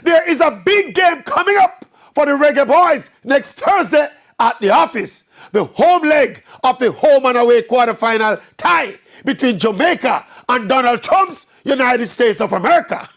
There is a big game coming up for the Reggae Boyz next Thursday at the office. The home leg of the home and away quarterfinal tie between Jamaica and Donald Trump's United States of America.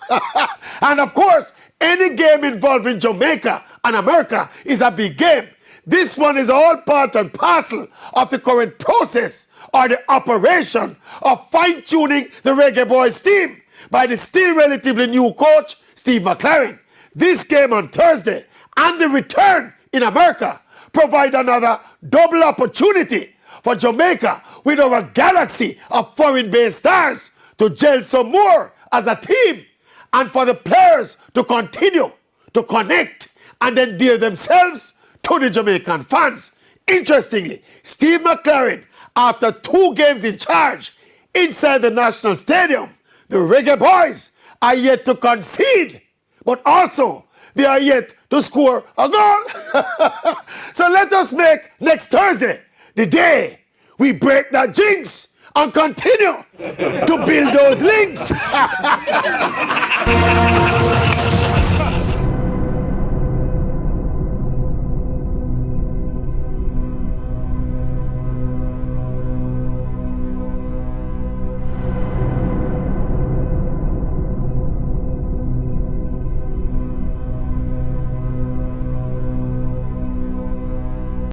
And of course, any game involving Jamaica and America is a big game. This one is all part and parcel of the current process or the operation of fine-tuning the Reggae Boyz team by the still relatively new coach, Steve McLaren. This game on Thursday and the return in America provide another double opportunity for Jamaica with our galaxy of foreign-based stars to gel some more as a team and for the players to continue to connect and endear themselves to the Jamaican fans. Interestingly, Steve McLaren, after 2 games in charge inside the National Stadium, the Reggae Boyz are yet to concede, but also they are yet to score a goal. So let us make next Thursday the day we break that jinx and continue to build those links.